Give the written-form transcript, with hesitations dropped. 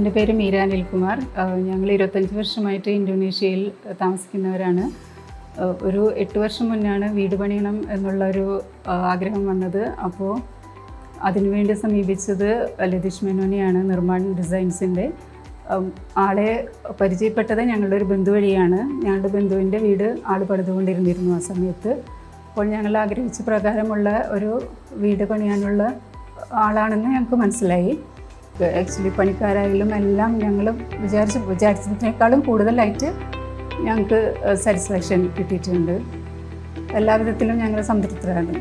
എൻ്റെ പേര് മീര അനിൽകുമാർ. ഞങ്ങൾ 25 വർഷമായിട്ട് ഇന്തോനേഷ്യയിൽ താമസിക്കുന്നവരാണ്. ഒരു 8 വർഷം മുന്നാണ് വീട് പണിയണം എന്നുള്ളൊരു ആഗ്രഹം വന്നത്. അപ്പോൾ അതിനുവേണ്ടി സമീപിച്ചത് ലതീഷ് മേനോനെയാണ്, നിർമ്മാൺ ഡിസൈൻസിൻ്റെ. ആളെ പരിചയപ്പെട്ടത് ഞങ്ങളുടെ ഒരു ബന്ധു വഴിയാണ്. ഞങ്ങളുടെ ബന്ധുവിൻ്റെ വീട് ആൾ പണിതുകൊണ്ടിരുന്നിരുന്നു ആ സമയത്ത്. അപ്പോൾ ഞങ്ങൾ ആഗ്രഹിച്ച പ്രകാരമുള്ള ഒരു വീട് പണിയാനുള്ള ആളാണെന്ന് ഞങ്ങൾക്ക് മനസ്സിലായി. ആക്ച്വലി പണിക്കാരായാലും എല്ലാം ഞങ്ങൾ വിചാരിച്ചതിനേക്കാളും കൂടുതലായിട്ട് ഞങ്ങൾക്ക് സാറ്റിസ്ഫാക്ഷൻ കിട്ടിയിട്ടുണ്ട്. എല്ലാവിധത്തിലും ഞങ്ങൾ സംതൃപ്തരാണ്.